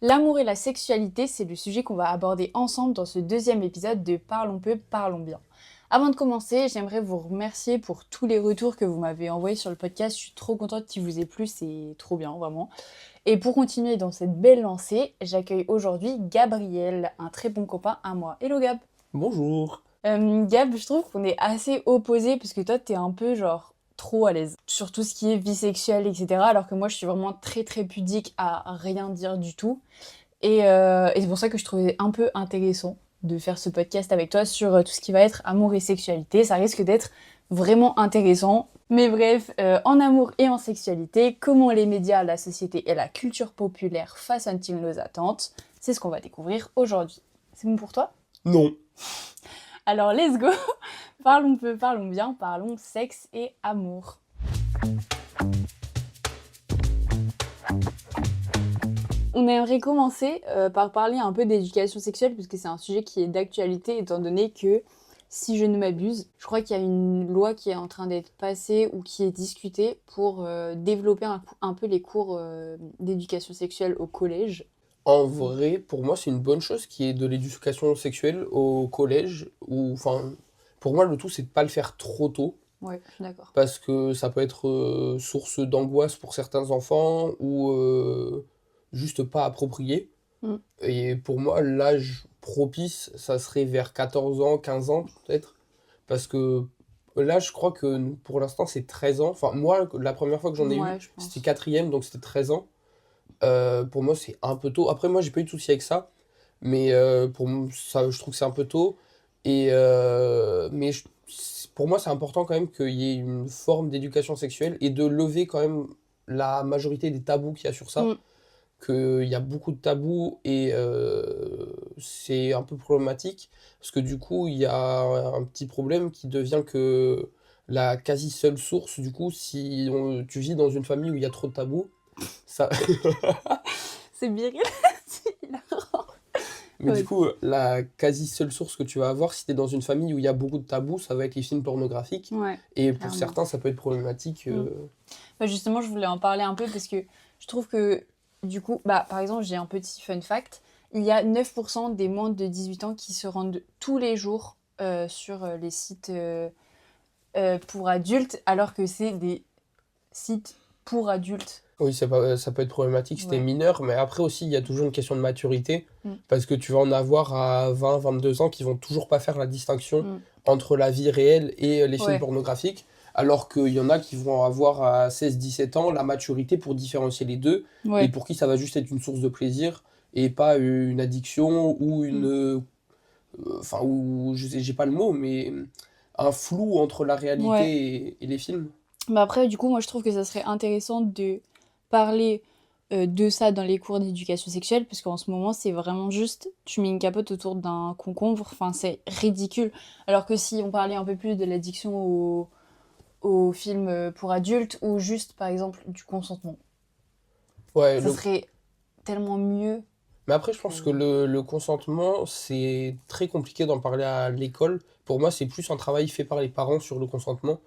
L'amour et la sexualité, c'est le sujet qu'on va aborder ensemble dans ce deuxième épisode de Parlons peu, parlons bien. Avant de commencer, j'aimerais vous remercier pour tous les retours que vous m'avez envoyés sur le podcast. Je suis trop contente qu'il vous ait plu, c'est trop bien, vraiment. Et pour continuer dans cette belle lancée, j'accueille aujourd'hui Gabriel, un très bon copain à moi. Hello Gab. Bonjour. Gab, je trouve qu'on est assez opposés parce que toi, t'es un peu genre trop à l'aise sur tout ce qui est vie sexuelle, etc. Alors que moi, je suis vraiment très très pudique à rien dire du tout. Et c'est pour ça que je trouvais un peu intéressant de faire ce podcast avec toi sur tout ce qui va être amour et sexualité. Ça risque d'être vraiment intéressant. Mais bref, en amour et en sexualité, comment les médias, la société et la culture populaire façonnent-ils nos attentes? C'est ce qu'on va découvrir aujourd'hui. C'est bon pour toi? Non. Alors, let's go. Parlons peu, parlons bien, parlons sexe et amour. On aimerait commencer par parler un peu d'éducation sexuelle, puisque c'est un sujet qui est d'actualité, étant donné que, si je ne m'abuse, je crois qu'il y a une loi qui est en train d'être passée ou qui est discutée pour développer un peu les cours d'éducation sexuelle au collège. En vrai, pour moi, c'est une bonne chose qui est de l'éducation sexuelle au collège. Pour moi, le tout, c'est de pas le faire trop tôt. Ouais, je suis d'accord. Parce que ça peut être source d'angoisse pour certains enfants ou juste pas approprié. Mm. Et pour moi, l'âge propice, ça serait vers 14 ans, 15 ans peut-être. Parce que là, je crois que pour l'instant, c'est 13 ans. Enfin, moi, la première fois que j'en ai eu, Ouais, je c'était pense. quatrième, donc c'était 13 ans. Pour moi, c'est un peu tôt. Après, moi, j'ai pas eu de souci avec ça. Mais ça, je trouve que c'est un peu tôt. Pour moi, c'est important quand même qu'il y ait une forme d'éducation sexuelle et de lever quand même la majorité des tabous qu'il y a sur ça. Mm. Qu'il y a beaucoup de tabous et c'est un peu problématique. Parce que du coup, il y a un petit problème qui devient que la quasi seule source, du coup, si tu vis dans une famille où il y a trop de tabous, ça, C'est Biril. Il a- mais du Ouais, coup, la quasi seule source que tu vas avoir, si tu es dans une famille où il y a beaucoup de tabous, ça va être les films pornographiques. ouais, Et pour clairement. certains, ça peut être problématique. Mm. Bah, justement, je voulais en parler un peu parce que je trouve que, du coup, bah, par exemple, j'ai un petit fun fact. Il y a 9% des moins de 18 ans qui se rendent tous les jours sur les sites pour adultes, alors que c'est des sites pour adultes. Oui, ça peut être problématique si t'es Ouais. mineur, mais après aussi, il y a toujours une question de maturité, Mm. parce que tu vas en avoir à 20, 22 ans qui vont toujours pas faire la distinction Mm. entre la vie réelle et les films Ouais. pornographiques, alors qu'il y en a qui vont avoir à 16, 17 ans la maturité pour différencier les deux, et Ouais. pour qui ça va juste être une source de plaisir, et pas une addiction ou Mm. enfin, ou j'ai pas le mot, mais un flou entre la réalité Ouais. et les films. Mais après, du coup, moi, je trouve que ça serait intéressant de parler de ça dans les cours d'éducation sexuelle, parce qu'en ce moment, c'est vraiment juste, tu mets une capote autour d'un concombre, enfin, c'est ridicule. Alors que si on parlait un peu plus de l'addiction aux films pour adultes, ou juste, par exemple, du consentement, Ouais, ça serait tellement mieux mais après, je que... pense que le consentement, c'est très compliqué d'en parler à l'école. Pour moi, c'est plus un travail fait par les parents sur le consentement.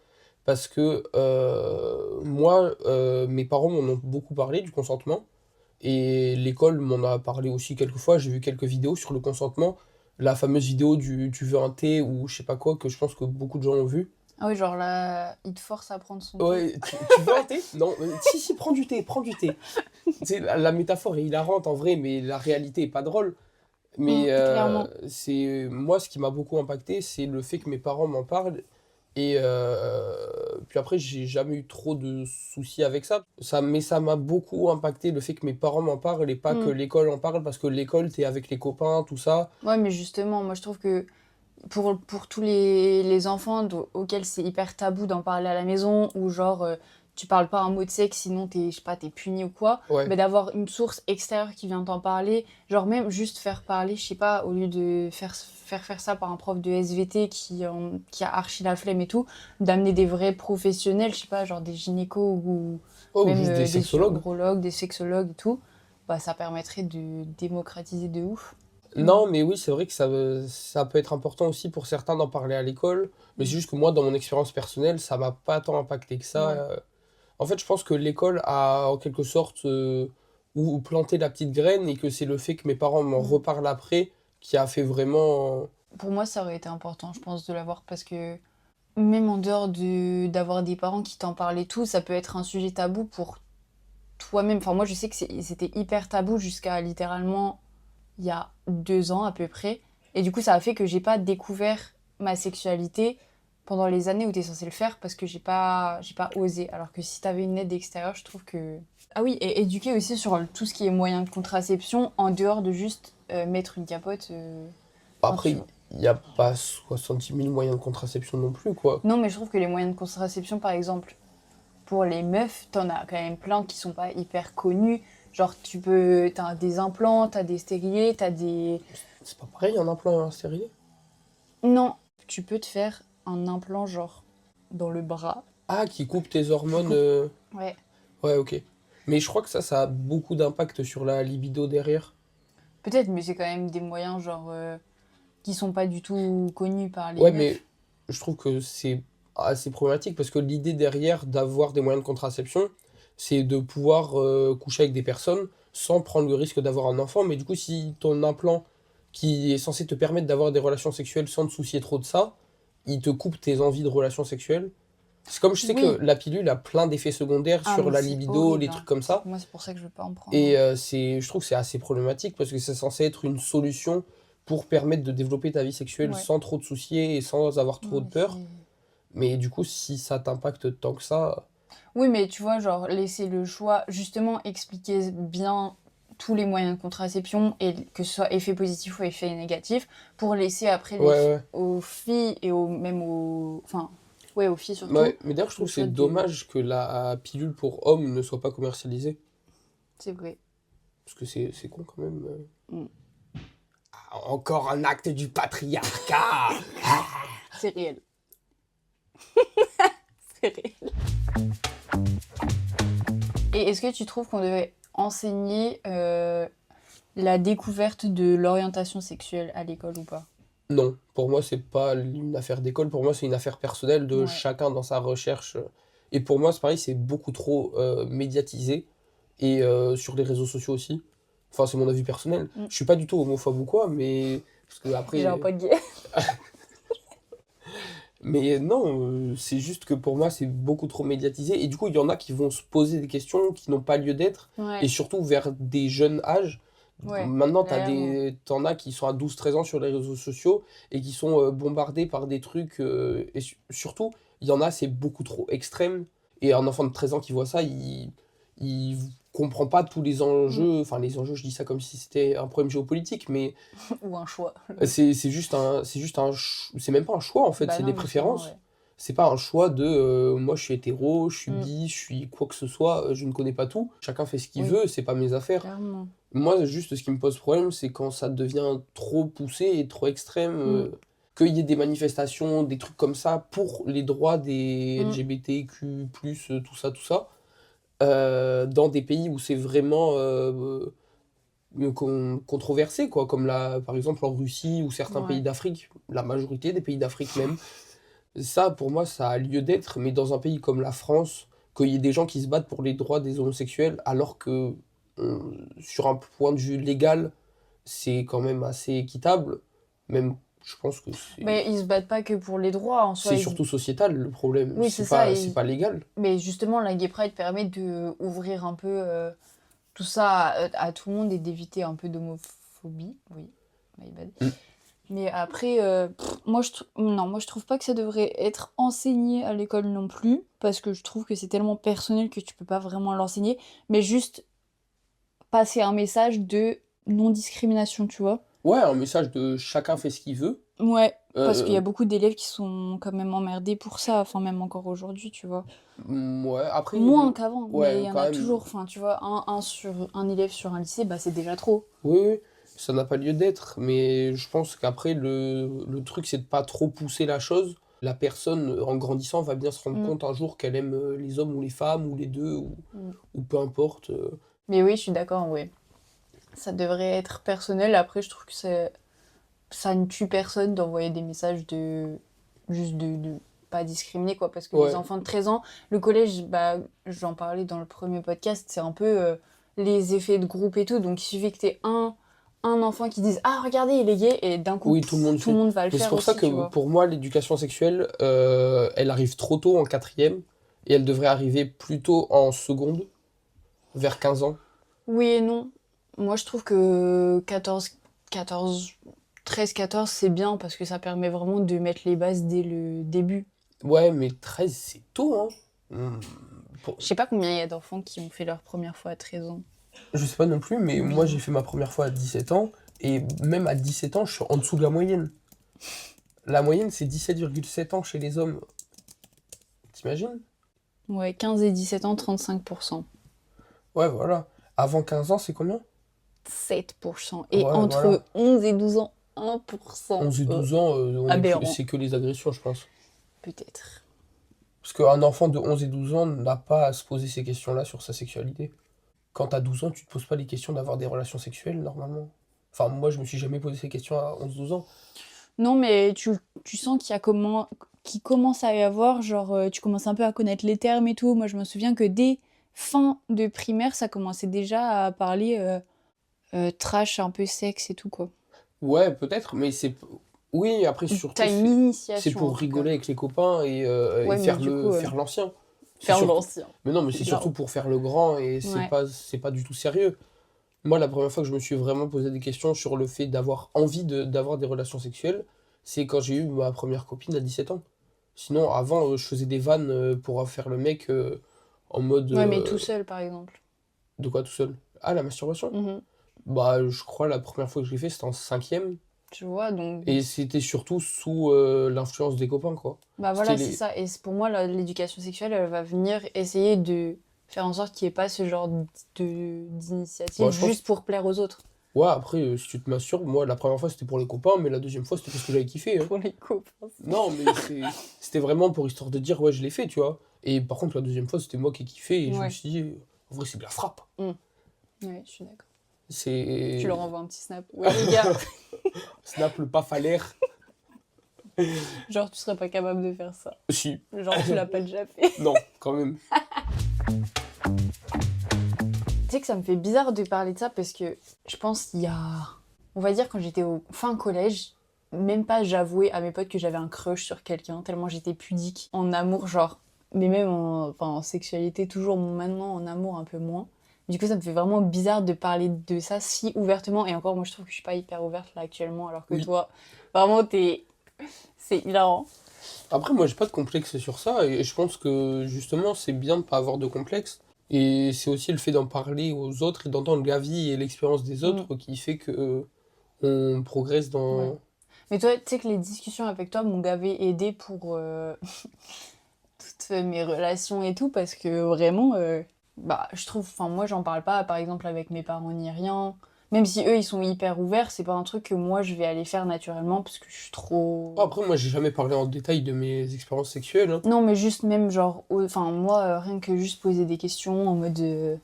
Parce que moi, mes parents m'en ont beaucoup parlé du consentement. Et l'école m'en a parlé aussi quelques fois. J'ai vu quelques vidéos sur le consentement. La fameuse vidéo du tu veux un thé ou je sais pas quoi, que je pense que beaucoup de gens ont vu. Ah oui, genre là, il te force à prendre son thé. Ouais, tu veux un thé? Non, si, si, prends du thé, prends du thé. Tu sais, la métaphore est hilarante en vrai, mais la réalité est pas drôle. Mais Clairement. c'est moi ce qui m'a beaucoup impacté, c'est le fait que mes parents m'en parlent. Et puis après, j'ai jamais eu trop de soucis avec ça. Mais ça m'a beaucoup impacté le fait que mes parents m'en parlent et pas que Mm. l'école en parle, parce que l'école, t'es avec les copains, tout ça. Ouais, mais justement, moi, je trouve que pour tous les enfants auxquels c'est hyper tabou d'en parler à la maison, ou genre tu parles pas un mot de sexe sinon t'es, je sais pas, t'es puni ou quoi, Ouais, mais d'avoir une source extérieure qui vient t'en parler, genre même juste faire parler, je sais pas, au lieu de faire ça par un prof de SVT qui a archi la flemme et tout, d'amener des vrais professionnels, je sais pas, genre des gynécos ou ouais, ou même juste des des sexologues. urologues, des sexologues et tout, bah ça permettrait de démocratiser de ouf. Mm. Non, mais oui, c'est vrai que ça peut être important aussi pour certains d'en parler à l'école. Mais c'est Mm. juste que moi, dans mon expérience personnelle, ça m'a pas tant impacté que ça. Ouais. En fait, je pense que l'école a en quelque sorte ou planter la petite graine et que c'est le fait que mes parents m'en reparlent après qui a fait vraiment... Pour moi, ça aurait été important, je pense, de l'avoir parce que même en dehors d'avoir des parents qui t'en parlent et tout, ça peut être un sujet tabou pour toi-même. Enfin, moi, je sais que c'était hyper tabou jusqu'à littéralement il y a 2 ans à peu près. Et du coup, ça a fait que j'ai pas découvert ma sexualité pendant les années où t'es censé le faire parce que j'ai pas osé. Alors que si t'avais une aide extérieure, je trouve que... Ah oui, et éduquer aussi sur tout ce qui est moyen de contraception en dehors de juste mettre une capote. Enfin, tu Après, vois. il n'y a pas 70 000 moyens de contraception non plus, quoi. Non, mais je trouve que les moyens de contraception, par exemple, pour les meufs, t'en as quand même plein qui sont pas hyper connus. Genre, t'as des implants, t'as des stérilet, t'as des... C'est pas pareil, un implant et un stérilet? Non, tu peux te faire un implant, genre, dans le bras. Ah, qui coupe tes hormones. coupe- Ouais. Ouais, ok. Mais je crois que ça a beaucoup d'impact sur la libido derrière. Peut-être, mais c'est quand même des moyens, genre, qui sont pas du tout connus par les Ouais, mais meufs. je trouve que c'est assez problématique parce que l'idée derrière d'avoir des moyens de contraception, c'est de pouvoir coucher avec des personnes sans prendre le risque d'avoir un enfant. Mais du coup, si ton implant qui est censé te permettre d'avoir des relations sexuelles sans te soucier trop de ça, il te coupe tes envies de relations sexuelles. C'est comme je sais que Oui. la pilule a plein d'effets secondaires Ah, sur mais la c'est libido, les horrible, trucs hein. comme ça. Moi, c'est pour ça que je veux pas en prendre, Et hein. je trouve que c'est assez problématique parce que c'est censé être une solution pour permettre de développer ta vie sexuelle Ouais. sans trop te soucier et sans avoir trop Non, de mais peur. c'est... Mais du coup, si ça t'impacte tant que ça, Oui, mais tu vois, genre, laisser le choix, justement, expliquer bien tous les moyens de contraception, et que ce soit effet positif ou effet négatif, pour laisser après ouais, ouais. aux filles et même aux... Enfin, ouais, aux filles surtout, Mais d'ailleurs, je le trouve que c'est choix de... dommage que la pilule pour hommes ne soit pas commercialisée. C'est vrai. Parce que c'est con quand même. Mm. Ah, encore un acte du patriarcat! C'est réel. C'est réel. Et est-ce que tu trouves qu'on devait enseigner la découverte de l'orientation sexuelle à l'école ou pas? Non, pour moi, c'est pas une affaire d'école, pour moi, c'est une affaire personnelle de Ouais. chacun dans sa recherche. Et pour moi, c'est pareil, c'est beaucoup trop médiatisé, et sur les réseaux sociaux aussi. Enfin, c'est mon avis personnel. Mm. Je suis pas du tout homophobe ou quoi, mais. Parce que J'ai un après. pote gay. Mais non, c'est juste que pour moi, c'est beaucoup trop médiatisé. Et du coup, il y en a qui vont se poser des questions qui n'ont pas lieu d'être, et Ouais, surtout vers des jeunes âges. ouais, Maintenant, clairement. t'en as qui sont à 12 13 ans sur les réseaux sociaux et qui sont bombardés par des trucs. Et surtout, il y en a, c'est beaucoup trop extrême. Et un enfant de 13 ans qui voit ça, il comprend pas tous les Mm. enjeux. Enfin, les enjeux, je dis ça comme si c'était un problème géopolitique, mais Ou un choix. c'est même pas un choix en fait, Bah c'est non, des justement, préférences. ouais. C'est pas un choix de moi je suis hétéro, je suis Mm. bi, je suis quoi que ce soit, je ne connais pas tout. Chacun fait ce qu'il Oui, veut, c'est pas mes affaires. clairement. Moi, juste ce qui me pose problème, c'est quand ça devient trop poussé et trop extrême, Mm. qu'il y ait des manifestations, des trucs comme ça pour les droits des Mm. LGBTQ+, tout ça, dans des pays où c'est vraiment controversé, quoi, comme par exemple en Russie ou certains pays Ouais. d'Afrique, la majorité des pays d'Afrique même. Ça, pour moi, ça a lieu d'être, mais dans un pays comme la France, qu'il y ait des gens qui se battent pour les droits des homosexuels, alors que sur un point de vue légal, c'est quand même assez équitable. Même, je pense que Mais ils se battent pas que pour les droits en soi. c'est surtout sociétal le problème. Oui, c'est ça. C'est pas légal. Mais justement, la Gay Pride permet de ouvrir un peu tout ça à tout le monde et d'éviter un peu d'homophobie. Oui, my bad. Mm. Mais après, non, moi je trouve pas que ça devrait être enseigné à l'école non plus, parce que je trouve que c'est tellement personnel que tu peux pas vraiment l'enseigner, mais juste passer un message de non-discrimination, tu vois. Ouais, un message de chacun fait ce qu'il veut. Ouais, parce qu'il y Euh, a beaucoup d'élèves qui sont quand même emmerdés pour ça, enfin même encore aujourd'hui, tu vois. ouais, après, Moins qu'avant, mais il ouais, y en quand a même. toujours, enfin tu vois, un élève sur un lycée, bah c'est déjà trop. Oui, oui, ça n'a pas lieu d'être, mais je pense qu'après, le truc, c'est de pas trop pousser la chose. La personne, en grandissant, va bien se rendre Mm, compte un jour qu'elle aime les hommes ou les femmes, ou les deux, mm. ou peu importe. Mais oui, je suis d'accord, oui. Ça devrait être personnel, après je trouve que ça ne tue personne d'envoyer des messages de pas discriminer, quoi, parce que les Ouais, enfants de 13 ans, le collège, bah j'en parlais dans le premier podcast, c'est un peu les effets de groupe et tout. Donc, il suffit que t'aies un enfant qui dise «Ah, regardez, il est gay» et d'un coup, Oui, tout le monde tout le fait. monde va le Mais c'est faire pour ça aussi, tu que vois. pour moi, l'éducation sexuelle, elle arrive trop tôt en quatrième et elle devrait arriver plus tôt en seconde, vers 15 ans. Oui et non. Moi, je trouve que 14, 13, 14, c'est bien parce que ça permet vraiment de mettre les bases dès le début. Ouais, mais 13, c'est tôt, hein. Hmm, pour- Je sais pas combien il y a d'enfants qui ont fait leur première fois à 13 ans. Je sais pas non plus, mais moi j'ai Combien? fait ma première fois à 17 ans et même à 17 ans, je suis en dessous de la moyenne. La moyenne, c'est 17,7 ans chez les hommes. T'imagines? Ouais, 15 et 17 ans, 35%. Ouais, voilà. Avant 15 ans, c'est combien? 7%. Et Ouais, voilà. entre 11 et 12 ans, 1%. 11 et 12 ans, Aberrant, c'est que les agressions, je pense. peut-être. Parce qu'un enfant de 11 et 12 ans n'a pas à se poser ces questions-là sur sa sexualité. Quand t'as 12 ans, tu te poses pas les questions d'avoir des relations sexuelles, normalement. Enfin, moi, je me suis jamais posé ces questions à 11-12 ans. Non, mais tu sens qu'il commence à y avoir, genre, tu commences un peu à connaître les termes et tout. Moi, je me souviens que dès fin de primaire, ça commençait déjà à parler trash, un peu sexe et tout, quoi. Ouais, peut-être, mais c'est... Oui, après, surtout, T'as une c'est initiation, en pour tout cas. rigoler avec les copains et Ouais, mais du coup, faire l'ancien. C'est faire surtout... l'ancien. Mais non, mais c'est surtout Là. pour faire le grand et Ouais. c'est pas du tout sérieux. Moi, la première fois que je me suis vraiment posé des questions sur le fait d'avoir envie d'avoir des relations sexuelles, c'est quand j'ai eu ma première copine à 17 ans. Sinon, avant, je faisais des vannes pour faire le mec en mode... Ouais, mais tout seul, par exemple. de quoi tout seul? Ah, la masturbation? Mhm. Bah, je crois la première fois que je l'ai fait, c'était en cinquième. Tu vois, donc... Et c'était surtout sous l'influence des copains, quoi. Bah C'était voilà, c'est les... ça. Et pour moi, l'éducation sexuelle, elle va venir essayer de faire en sorte qu'il n'y ait pas ce genre d'initiative Bon, je pense... juste pour plaire aux autres. Ouais, après, si tu te masturbes, moi, la première fois, c'était pour les copains, mais la deuxième fois, c'était parce que j'avais kiffé, hein. Pour les copains. Non, mais c'était vraiment pour histoire de dire, ouais, je l'ai fait, tu vois. Et par contre, la deuxième fois, c'était moi qui ai kiffé, et je me Ouais. suis dit, en vrai, c'est de la frappe. Ouais, je suis d'accord. Tu C'est... leur envoies un petit snap. Ouais, les gars, Snap le paf à l'air. genre, tu serais pas capable de faire ça. Si. Genre, tu l'as pas déjà fait. Non, quand même. Tu sais que ça me fait bizarre de parler de ça parce que je pense qu'il y a... On va dire quand j'étais au fin collège, même pas j'avouais à mes potes que j'avais un crush sur quelqu'un, tellement j'étais pudique. En amour, genre... Mais même en sexualité, toujours maintenant, en amour, un peu moins. Du coup, ça me fait vraiment bizarre de parler de ça si ouvertement. Et encore, moi, je trouve que je suis pas hyper ouverte là actuellement, alors que Oui. toi, vraiment, c'est hilarant. Après, moi, j'ai pas de complexe sur ça, et je pense que justement, c'est bien de pas avoir de complexe. Et c'est aussi le fait d'en parler aux autres et d'entendre la vie et l'expérience des autres qui fait que on progresse dans. Ouais. Mais toi, tu sais que les discussions avec toi m'ont gavé aidé pour toutes mes relations et tout, parce que vraiment, bah, je trouve, enfin, moi, j'en parle pas, par exemple, avec mes parents ni rien. Même si eux, ils sont hyper ouverts, c'est pas un truc que moi, je vais aller faire naturellement, parce que je suis trop... Après, moi, j'ai jamais parlé en détail de mes expériences sexuelles, hein. Non, mais juste même, genre, enfin, moi, rien que juste poser des questions en mode...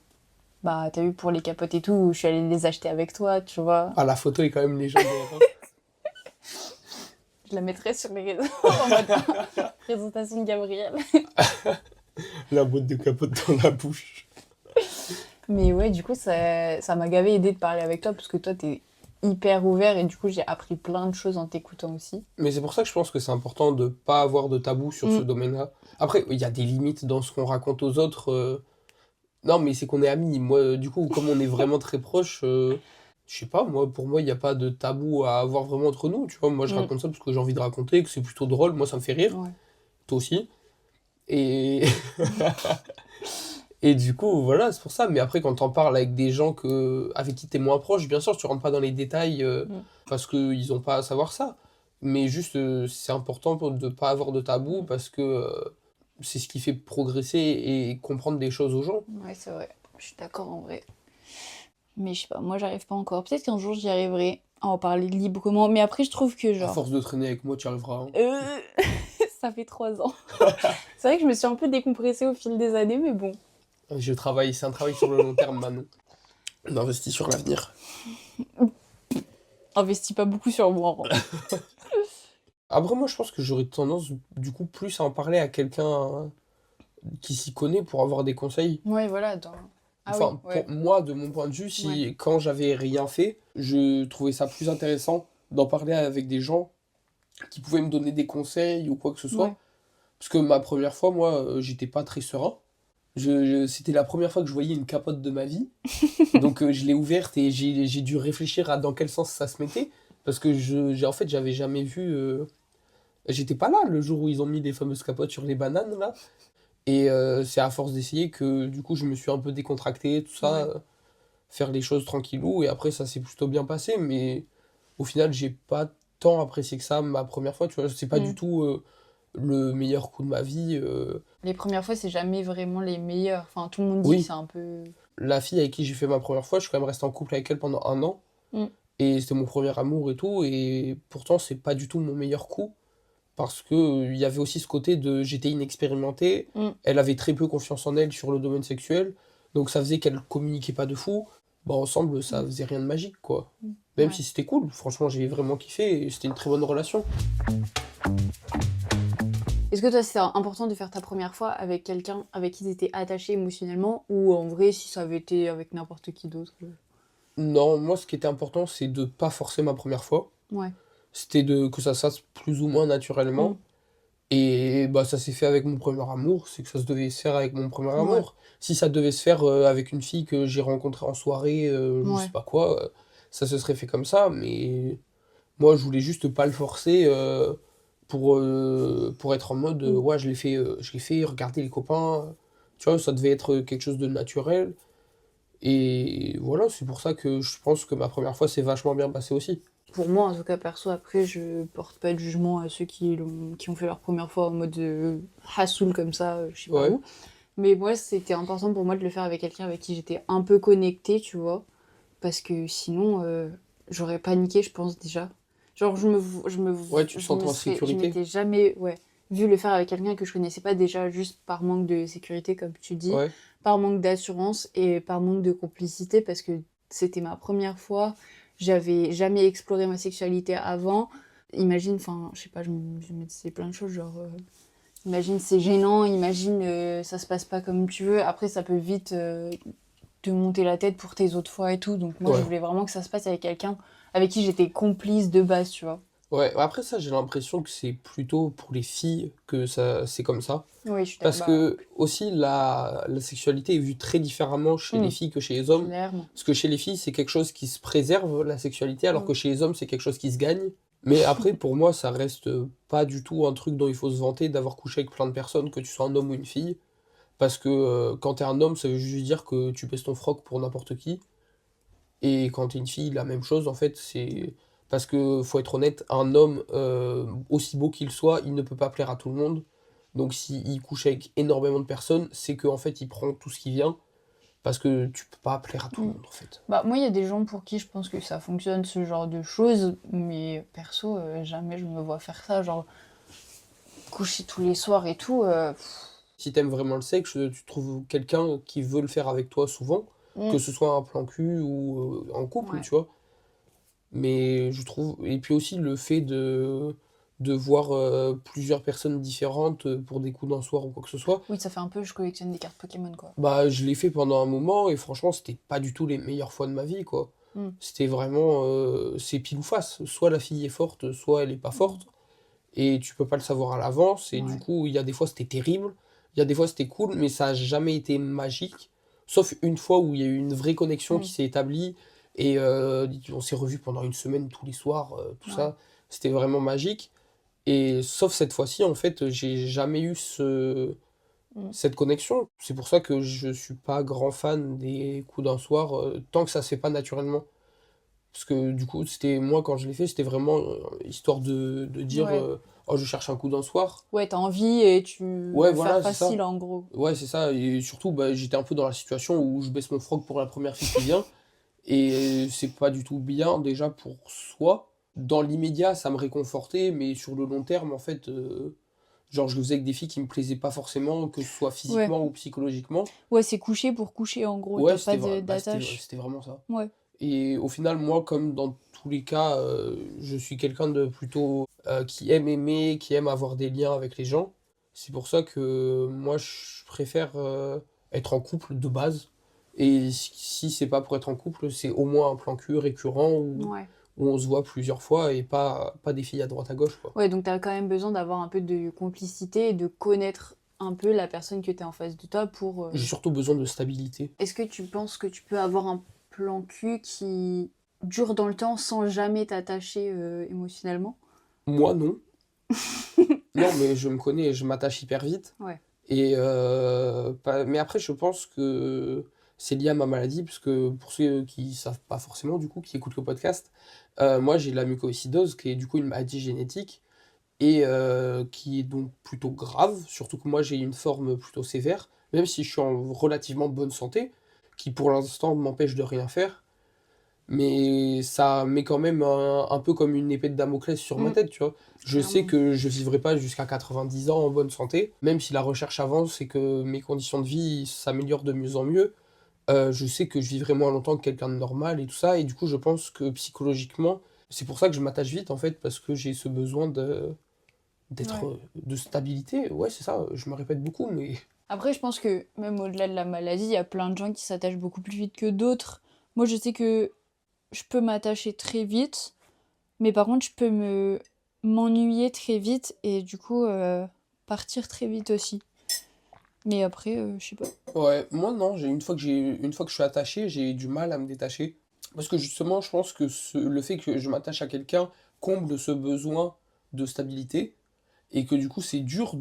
bah, t'as vu, pour les capotes et tout, je suis allée les acheter avec toi, tu vois. Ah, la photo est quand même légendaire, hein. Je la mettrai sur les réseaux en mode présentation de Gabriel. La boîte de capote dans la bouche. Mais ouais, du coup, ça m'a gavé aidé de parler avec toi parce que toi, t'es hyper ouvert et du coup, j'ai appris plein de choses en t'écoutant aussi. Mais c'est pour ça que je pense que c'est important de pas avoir de tabou sur ce Mm. domaine-là. Après, il y a des limites dans ce qu'on raconte aux autres. Non, mais c'est qu'on est amis. Moi, du coup, comme on est vraiment très proches, je sais pas, moi, pour moi, il n'y a pas de tabou à avoir vraiment entre nous. Tu vois, moi, je Mm. raconte ça parce que j'ai envie de raconter, que c'est plutôt drôle. Moi, ça me fait rire. Ouais. Toi aussi. Et... Et du coup, voilà, c'est pour ça. Mais après, quand t'en parles avec des gens avec qui t'es moins proche, bien sûr, tu rentres pas dans les détails parce qu'ils ont pas à savoir ça. Mais juste, c'est important de pas avoir de tabou parce que c'est ce qui fait progresser et comprendre des choses aux gens. Ouais, c'est vrai. Je suis d'accord en vrai. Mais je sais pas, moi, j'arrive pas encore. Peut-être qu'un jour, j'y arriverai à en parler librement. Mais après, je trouve que À genre... force de traîner avec moi, tu y arriveras, hein. ça fait 3 ans. C'est vrai que je me suis un peu décompressée au fil des années, mais bon. C'est un travail sur le long terme, Manon. On investit sur l'avenir. Investis pas beaucoup sur moi. En vrai. Après, moi, je pense que j'aurais tendance, du coup, plus à en parler à quelqu'un qui s'y connaît pour avoir des conseils. Ouais, voilà, Ah oui, Enfin, pour ouais. moi, de mon point de vue, Ouais. quand j'avais rien fait, je trouvais ça plus intéressant d'en parler avec des gens qui pouvaient me donner des conseils ou quoi que ce Ouais. soit. Parce que ma première fois, moi, j'étais pas très serein. C'était la première fois que je voyais une capote de ma vie. Donc je l'ai ouverte et j'ai dû réfléchir à dans quel sens ça se mettait. Parce que en fait, j'avais jamais vu. J'étais pas là le jour où ils ont mis les fameuses capotes sur les bananes, là. Et c'est à force d'essayer que du coup, je me suis un peu décontracté, tout ça. Ouais. Faire les choses tranquillou. Et après, ça s'est plutôt bien passé. Mais au final, j'ai pas tant apprécié que ça ma première fois. Tu vois, c'est pas du Mm. tout le meilleur coup de ma vie. Les premières fois, c'est jamais vraiment les meilleures. Enfin, tout le monde dit que Oui, c'est un peu. la fille avec qui j'ai fait ma première fois, je suis quand même resté en couple avec elle pendant 1 an. Mm. Et c'était mon premier amour et tout. Et pourtant, c'est pas du tout mon meilleur coup. Parce que il y avait aussi ce côté de j'étais inexpérimenté. Mm. Elle avait très peu confiance en elle sur le domaine sexuel. Donc ça faisait qu'elle communiquait pas de fou. Bah, ensemble, ça Mm. faisait rien de magique, quoi. Mm. Même Ouais. si c'était cool. Franchement, j'ai vraiment kiffé et c'était une très bonne relation. Est-ce que toi, c'est important de faire ta première fois avec quelqu'un avec qui tu étais attaché émotionnellement ou en vrai, si ça avait été avec n'importe qui d'autre? Non, moi, ce qui était important, c'est de pas forcer ma première fois. Ouais. C'était que ça se fasse plus ou moins Mm. naturellement. Et bah, ça s'est fait avec mon premier amour, c'est que ça se devait se faire avec mon premier Ouais. amour. Si ça devait se faire avec une fille que j'ai rencontrée en soirée, je sais Ouais. pas quoi, ça se serait fait comme ça, mais moi je voulais juste pas le forcer pour être en mode Mm. ouais, je l'ai fait, regardez les copains, tu vois, ça devait être quelque chose de naturel. Et voilà, c'est pour ça que je pense que ma première fois s'est vachement bien passée aussi. Pour moi, en tout cas, perso, après, je porte pas de jugement à ceux qui ont fait leur première fois en mode hassoul comme ça, je sais pas Ouais, où. Mais moi, c'était important pour moi de le faire avec quelqu'un avec qui j'étais un peu connectée, tu vois. Parce que sinon, j'aurais paniqué, je pense déjà. Genre, ouais, tu te sentais en je sécurité. m'étais jamais, ouais, vu le faire avec quelqu'un que je connaissais pas déjà, juste par manque de sécurité, comme tu dis, Ouais, par manque d'assurance et par manque de complicité, parce que c'était ma première fois, j'avais jamais exploré ma sexualité avant. Imagine, enfin, je sais pas, je me disais plein de choses, genre, imagine c'est gênant, imagine ça se passe pas comme tu veux, après ça peut vite te monter la tête pour tes autres fois et tout. Donc moi, je ouais. voulais vraiment que ça se passe avec quelqu'un avec qui j'étais complice de base, tu vois. Ouais, après ça, j'ai l'impression que c'est plutôt pour les filles que ça, c'est comme ça. Oui, Parce bah, que aussi la sexualité est vue très différemment chez les hmm, filles que chez les hommes. clairement. Parce que chez les filles, c'est quelque chose qui se préserve, la sexualité, alors Hmm. que chez les hommes, c'est quelque chose qui se gagne. Mais après, pour moi, ça reste pas du tout un truc dont il faut se vanter d'avoir couché avec plein de personnes, que tu sois un homme ou une fille. Parce que quand t'es un homme, ça veut juste dire que tu pèses ton froc pour n'importe qui. Et quand t'es une fille, la même chose, en fait, c'est. Parce que, faut être honnête, un homme, aussi beau qu'il soit, il ne peut pas plaire à tout le monde. Donc, s'il couche avec énormément de personnes, c'est qu'en fait, il prend tout ce qui vient. Parce que tu peux pas plaire à tout le Hmm. monde, en fait. Bah, moi, il y a des gens pour qui je pense que ça fonctionne, ce genre de choses. Mais perso, jamais je me vois faire ça. Genre, coucher tous les soirs et tout. Si t'aimes vraiment le sexe, tu trouves quelqu'un qui veut le faire avec toi souvent, Hmm. que ce soit un plan cul ou en couple, Ouais. tu vois. Mais je trouve. Et puis aussi le fait de voir plusieurs personnes différentes pour des coups d'un soir ou quoi que ce soit. Oui, ça fait un peu, je collectionne des cartes Pokémon, quoi. Bah, je l'ai fait pendant un moment et franchement, c'était pas du tout les meilleures fois de ma vie, quoi. Hmm. C'était vraiment. C'est pile ou face. Soit la fille est forte, soit elle est pas Hmm. forte. Et tu peux pas le savoir à l'avance. Et du Ouais. coup, il y a des fois, c'était terrible. Il y a des fois, c'était cool, mais ça a jamais été magique. Sauf une fois où il y a eu une vraie connexion Hmm. qui s'est établie. Et on s'est revus pendant une semaine tous les soirs, tout Ouais. ça. C'était vraiment magique. Et sauf cette fois-ci, en fait, j'ai jamais eu Hmm. cette connexion. C'est pour ça que je suis pas grand fan des coups d'un soir, tant que ça se fait pas naturellement. Parce que du coup, c'était moi quand je l'ai fait, c'était vraiment histoire de dire Ouais. oh, je cherche un coup d'un soir. Ouais, t'as envie et tu Ouais, veux faire voilà, c'est facile, ça. en gros. Ouais, c'est ça. Et surtout, bah, j'étais un peu dans la situation où je baisse mon froc pour la première fille qui vient. Et c'est pas du tout bien déjà pour soi. Dans l'immédiat, ça me réconfortait, mais sur le long terme, en fait, genre je le faisais avec des filles qui me plaisaient pas forcément, que ce soit Ouais. physiquement ou psychologiquement. Ouais, c'est coucher pour coucher, en gros. Ouais, T'as pas d'attache. c'était vraiment ça. Ouais. Et au final, moi, comme dans tous les cas, je suis quelqu'un de plutôt qui aime aimer, qui aime avoir des liens avec les gens. C'est pour ça que moi, je préfère être en couple de base. Et si c'est pas pour être en couple, c'est au moins un plan cul récurrent Ouais. où on se voit plusieurs fois et pas des filles à droite à gauche, quoi. Ouais, donc t'as quand même besoin d'avoir un peu de complicité et de connaître un peu la personne que t'es en face de toi pour... J'ai surtout besoin de stabilité. Est-ce que tu penses que tu peux avoir un plan cul qui dure dans le temps sans jamais t'attacher émotionnellement? Moi, non. Non, mais je me connais, je m'attache hyper vite. Ouais. Et mais après, je pense que c'est lié à ma maladie, parce que pour ceux qui savent pas forcément, du coup, qui écoutent le podcast, moi j'ai la mucoviscidose, qui est du coup une maladie génétique, et qui est donc plutôt grave, surtout que moi j'ai une forme plutôt sévère, même si je suis en relativement bonne santé, qui pour l'instant m'empêche de rien faire. Mais ça met quand même un peu comme une épée de Damoclès sur ma Mm, tête, tu vois. Je sais clairement. que je vivrai pas jusqu'à 90 ans en bonne santé, même si la recherche avance et que mes conditions de vie s'améliorent de mieux en mieux. Je sais que je vivrai moins longtemps que quelqu'un de normal et tout ça, et du coup je pense que psychologiquement, c'est pour ça que je m'attache vite en fait, parce que j'ai ce besoin d'être, Ouais. de stabilité. Ouais, c'est ça, je me répète beaucoup, mais Après, je pense que même au-delà de la maladie, il y a plein de gens qui s'attachent beaucoup plus vite que d'autres. Moi, je sais que je peux m'attacher très vite, mais par contre, je peux m'ennuyer très vite et du coup partir très vite aussi. Mais après, je sais pas. ouais, moi non, une fois que je suis attaché, j'ai du mal à me détacher. Parce que justement, je pense que le fait que je m'attache à quelqu'un comble ce besoin de stabilité et que du coup c'est dur